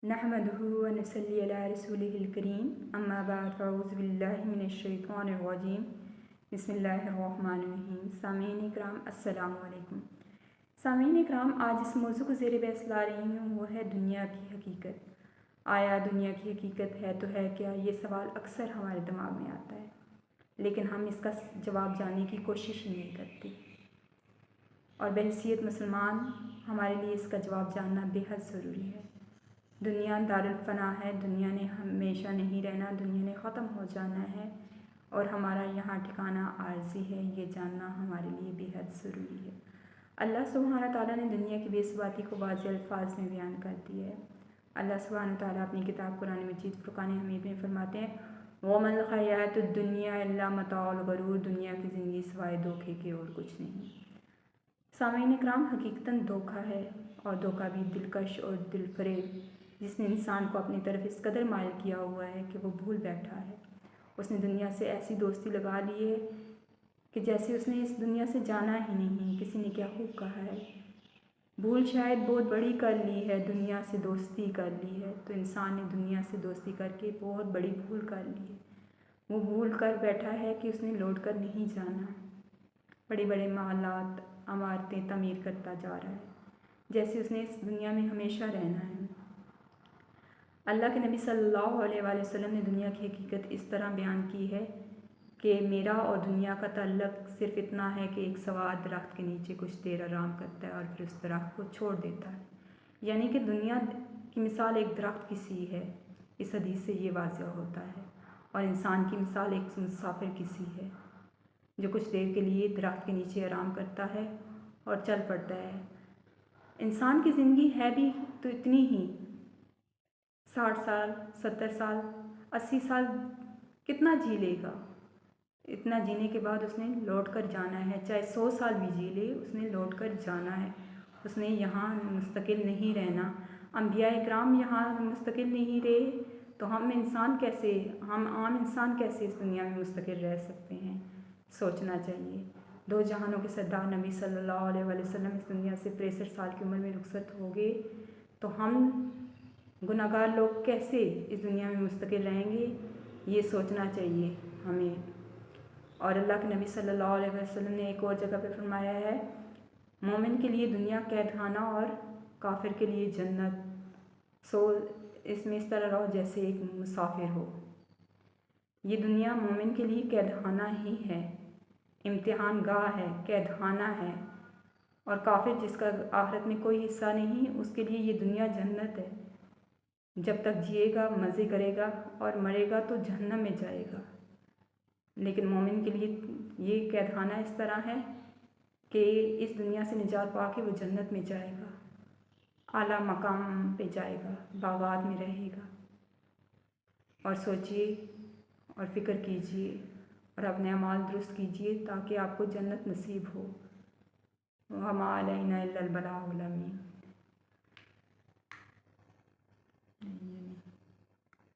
नहमदुहु व नसल्ली अला रसूलिहिल करीम अम्मा बाद फ़अऊज़ु बिल्लाहि मिनश्शैतानिर रजीम बिस्मिल्लाहिर्रहमानिर्रहीम। सामीन इकराम अस्सलामु अलैकुम। सामीन इकराम, आज इस मौजू को ज़ेर बहस ला रही हूँ, वो है दुनिया की हकीकत। आया दुनिया की हकीकत है तो है क्या? ये सवाल अक्सर हमारे दिमाग में आता है, लेकिन हम इसका जवाब जानने की कोशिश ही नहीं करते। और बहैसियत मुसलमान हमारे लिए इसका जवाब जानना बेहद ज़रूरी है। दुनिया दारुल फ़ना है, दुनिया ने हमेशा नहीं रहना, दुनिया ने ख़त्म हो जाना है और हमारा यहाँ ठिकाना आर्ज़ी है। ये जानना हमारे लिए बेहद ज़रूरी है। अल्लाह सुब्हानहू तआला ने दुनिया की बेसबाती को वाज़ेह अल्फाज में बयान कर दिया है। अल्लाह सुब्हानहू तआला अपनी किताब कुरान मजीद फ़ुरक़ान हमीद में फरमाते हैं, वमल हयातुद दुनिया इल्ला मताउल गुरूर, दुनिया की ज़िंदगी सिवाय धोखे के और कुछ नहीं। सामीन इकराम, हकीकतन धोखा है, और धोखा भी दिलकश और दिलफरेब, जिसने इंसान को अपनी तरफ इस कदर माइल किया हुआ है कि वो भूल बैठा है। उसने दुनिया से ऐसी दोस्ती लगा ली है कि जैसे उसने इस दुनिया से जाना ही नहीं। किसी ने क्या खूब कहा है, भूल शायद बहुत बड़ी कर ली है, दुनिया से दोस्ती कर ली है। तो इंसान ने दुनिया से दोस्ती करके बहुत बड़ी भूल कर ली है। वो भूल कर बैठा है कि उसने लौट कर नहीं जाना। बड़े बड़े महलात, इमारतें तमीर करता जा रहा है, जैसे उसने इस दुनिया में हमेशा रहना है। अल्लाह के नबी सल्लल्लाहु अलैहि वसल्लम ने दुनिया की हकीकत इस तरह बयान की है कि मेरा और दुनिया का ताल्लुक़ सिर्फ़ इतना है कि एक सवार दरख्त के नीचे कुछ देर आराम करता है और फिर उस दरख्त को छोड़ देता है। यानी कि दुनिया की मिसाल एक दरख्त की सी है। इस हदीस से ये वाज़ेह होता है। और इंसान की मिसाल एक मुसाफिर की सी है, जो कुछ देर के लिए दरख्त के नीचे आराम करता है और चल पड़ता है। इंसान की ज़िंदगी है भी तो इतनी ही, 60 साल, 70 साल, 80 साल कितना जी लेगा? इतना जीने के बाद उसने लौट कर जाना है। चाहे 100 साल भी जी ले, उसने लौट कर जाना है। उसने यहाँ मुस्तकिल नहीं रहना। अंबिया इकराम यहाँ मुस्तकिल नहीं रहे, तो हम आम इंसान कैसे इस दुनिया में मुस्तकिल रह सकते हैं? सोचना चाहिए। दो जहानों के सरदार नबी सल्लल्लाहु अलैहि वसल्लम इस दुनिया से 63 साल की उम्र में रुखसत हो गए, तो हम गुनाहगार लोग कैसे इस दुनिया में मुस्तकिल रहेंगे? ये सोचना चाहिए हमें। और अल्लाह के नबी सल्लल्लाहु अलैहि वसल्लम ने एक और जगह पे फरमाया है, मोमिन के लिए दुनिया कैदखाना और काफिर के लिए जन्नत। सो इसमें इस तरह रहो जैसे एक मुसाफिर हो। ये दुनिया मोमिन के लिए कैदखाना ही है, इम्तिहान गाह है, कैदखाना है। और काफिर जिसका आखिरत में कोई हिस्सा नहीं, उसके लिए ये दुनिया जन्नत है। जब तक जिएगा मज़े करेगा और मरेगा तो जहन्नम में जाएगा। लेकिन मोमिन के लिए ये कैदखाना इस तरह है कि इस दुनिया से निजात पा के वो जन्नत में जाएगा, आला मकाम पे जाएगा, बागात में रहेगा। और सोचिए और फ़िक्र कीजिए और अपने अमाल दुरुस्त कीजिए ताकि आपको जन्नत नसीब हो। वमा अलैना इल्लल बलागुल मुबीन।